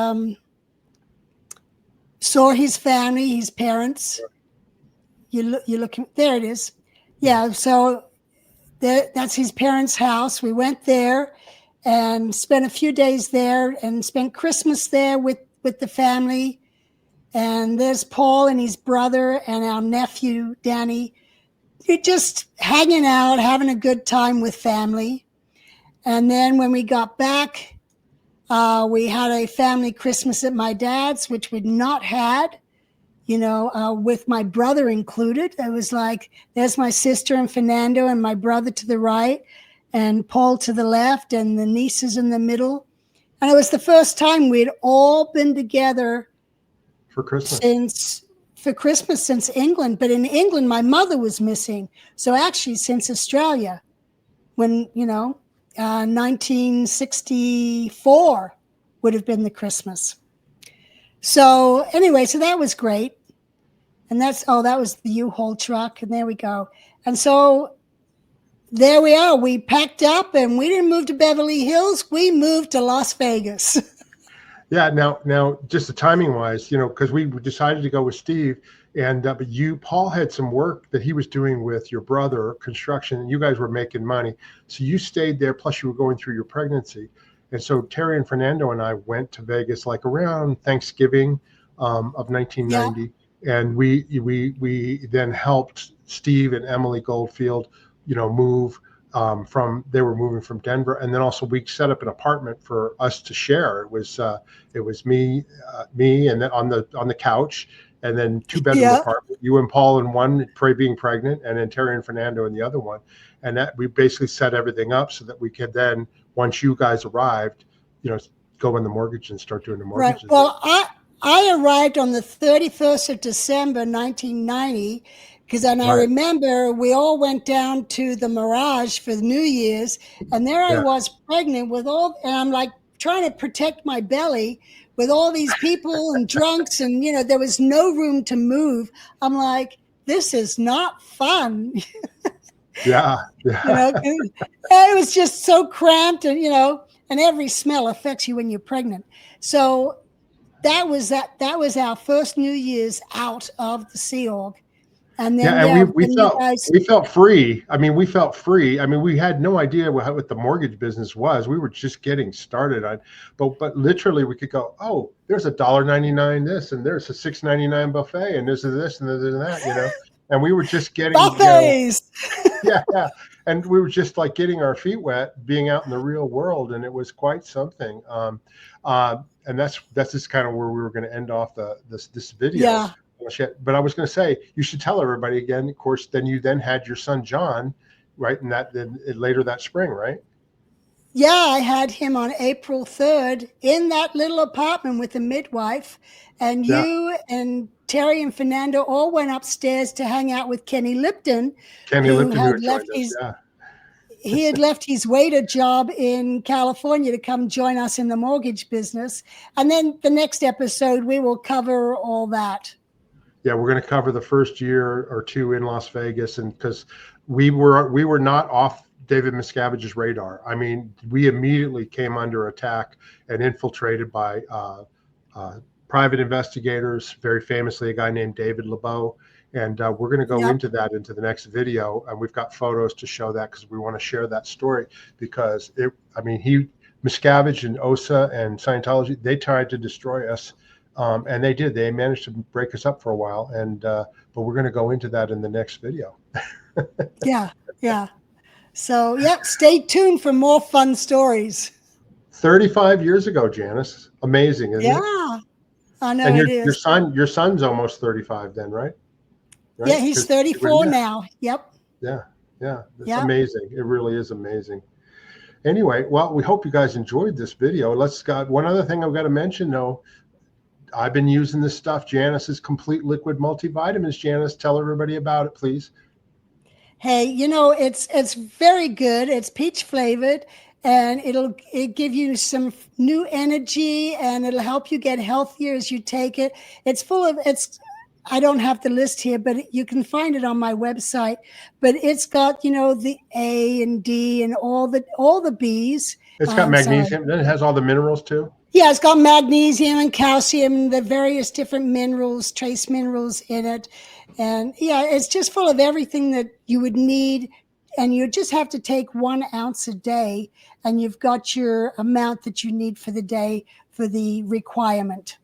saw his family, his parents. You're looking, there it is. Yeah, so that's his parents' house. We went there and spent a few days there and spent Christmas there with the family. And there's Paul and his brother and our nephew, Danny. You're just hanging out, having a good time with family. And then when we got back, we had a family Christmas at my dad's, which we'd not had, with my brother included. It was like, there's my sister and Fernando and my brother to the right and Paul to the left and the nieces in the middle. And it was the first time we'd all been together for Christmas since England. But in England, my mother was missing. So actually since Australia, when, 1964 would have been the Christmas. So anyway, so that was great. And that was the U-Haul truck. And there we go. And so there we are. We packed up and we didn't move to Beverly Hills. We moved to Las Vegas. Yeah. Now, just the timing wise, because we decided to go with Steve, and but Paul had some work that he was doing with your brother, construction, and you guys were making money. So you stayed there. Plus, you were going through your pregnancy, and so Terry and Fernando and I went to Vegas like around Thanksgiving of 1990, and we then helped Steve and Emily Goldfield, move they were moving from Denver. And then also we set up an apartment for us to share. It was me and then on the couch, and then 2-bedroom apartment, you and Paul in one, being pregnant, and then Terry and Fernando in the other one. And that we basically set everything up so that we could then, once you guys arrived, go in the mortgage and start doing the mortgages. Right. Well, I arrived on the 31st of December, 1990, because then I remember we all went down to the Mirage for New Year's, and there I was pregnant and I'm like trying to protect my belly with all these people and drunks, and there was no room to move. I'm like, this is not fun. Yeah. It was just so cramped, and and every smell affects you when you're pregnant. So that was our first New Year's out of the Sea Org. And then we felt free. I mean, we felt free. I mean, we had no idea what the mortgage business was. We were just getting started on, but literally we could go, oh, there's $1.99 this, and there's a $6.99 buffet, and there's this and there's that, and we were just getting buffets. Yeah. And we were just like getting our feet wet, being out in the real world, and it was quite something. And that's just kind of where we were going to end off this video. Yeah. But I was going to say, you should tell everybody again. Of course, then you had your son John, right? And later that spring, right? Yeah, I had him on April 3rd in that little apartment with the midwife, and you and Terry and Fernando all went upstairs to hang out with Kenny Lipton. Who had left he had left his waiter job in California to come join us in the mortgage business. And then the next episode, we will cover all that. Yeah, we're going to cover the first year or two in Las Vegas, and because we were not off David Miscavige's radar. I mean, we immediately came under attack and infiltrated by private investigators, very famously a guy named David LeBeau. And we're going to go into the next video, and we've got photos to show that because we want to share that story, because Miscavige and OSA and Scientology, they tried to destroy us. And they did. They managed to break us up for a while, but we're going to go into that in the next video. Yeah. So, stay tuned for more fun stories. 35 years ago, Janis. Amazing, isn't it? Yeah, I know. And it is. Your son's almost 35 then, right? Yeah, he's 34 now. Yep. Yeah. It's amazing. It really is amazing. Anyway, well, we hope you guys enjoyed this video. One other thing I've got to mention, though. I've been using this stuff, Janis's Complete Liquid Multivitamins. Janis, tell everybody about it, please. Hey, it's very good. It's peach flavored, and it'll give you some new energy, and it'll help you get healthier as you take it. I don't have the list here, but you can find it on my website. But it's got, the A and D and all the B's. It's got magnesium. Then it has all the minerals too. Yeah, it's got magnesium and calcium, the various different minerals, trace minerals in it. And it's just full of everything that you would need. And you just have to take 1 ounce a day, and you've got your amount that you need for the day for the requirement.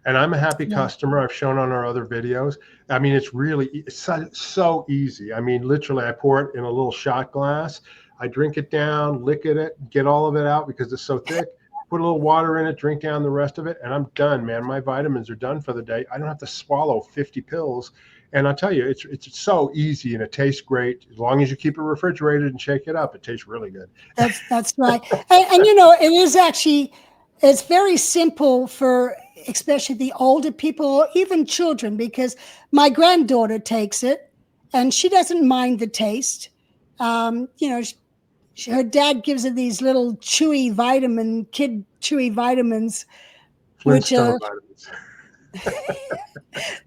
And I'm a happy customer. I've shown on our other videos. I mean, it's so easy. I mean, literally, I pour it in a little shot glass. I drink it down, lick it, get all of it out because it's so thick. Put a little water in it, drink down the rest of it, and I'm done, man. My vitamins are done for the day. I don't have to swallow 50 pills. And I'll tell you, it's so easy, and it tastes great. As long as you keep it refrigerated and shake it up, it tastes really good. That's right. And it is actually, it's very simple for especially the older people or even children, because my granddaughter takes it, and she doesn't mind the taste. Her dad gives her these little kid chewy vitamins, which are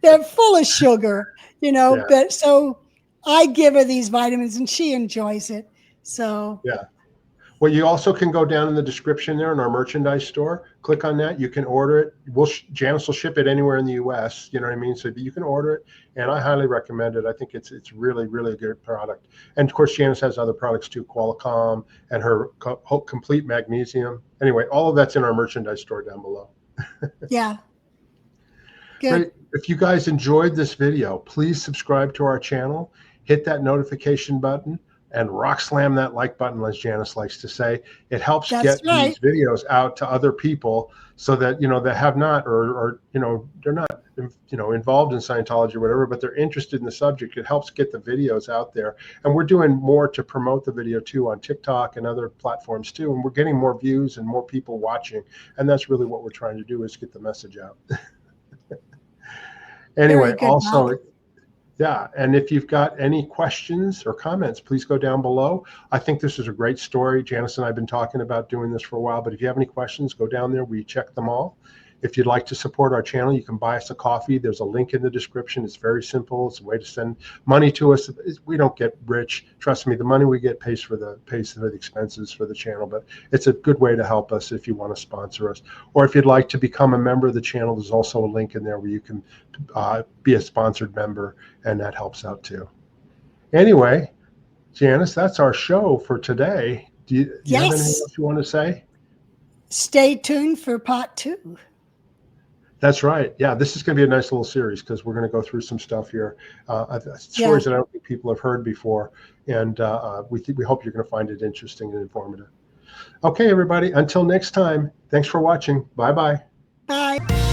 they're full of sugar, but so I give her these vitamins and she enjoys it. So Well, you also can go down in the description there in our merchandise store. Click on that. You can order it. Janis will ship it anywhere in the U.S. You know what I mean? So you can order it, and I highly recommend it. I think it's really, really a good product. And of course, Janis has other products too, Qualicom and her Complete Magnesium. Anyway, all of that's in our merchandise store down below. Yeah. Good. Great. If you guys enjoyed this video, please subscribe to our channel, hit that notification button, and rock slam that like button, as Janis likes to say. It helps That's get right. these videos out to other people so that, they have not, or they're not, involved in Scientology or whatever, but they're interested in the subject. It helps get the videos out there. And we're doing more to promote the video too on TikTok and other platforms too. And we're getting more views and more people watching. And that's really what we're trying to do, is get the message out. Anyway, good, also, Bob. yeah, and if you've got any questions or comments, please go down below. I think this is a great story. Janis and I have been talking about doing this for a while, but if you have any questions, go down there. We check them all. If you'd like to support our channel, you can buy us a coffee. There's a link in the description. It's very simple. It's a way to send money to us. We don't get rich. Trust me, the money we get pays for the expenses for the channel, but it's a good way to help us if you want to sponsor us. Or if you'd like to become a member of the channel, there's also a link in there where you can be a sponsored member, and that helps out too. Anyway, Janis, that's our show for today. Do you have anything else you want to say? Stay tuned for part 2. That's right. Yeah, this is going to be a nice little series because we're going to go through some stuff here, stories that I don't think people have heard before, and we hope you're going to find it interesting and informative. Okay, everybody, until next time, thanks for watching. Bye-bye. Bye.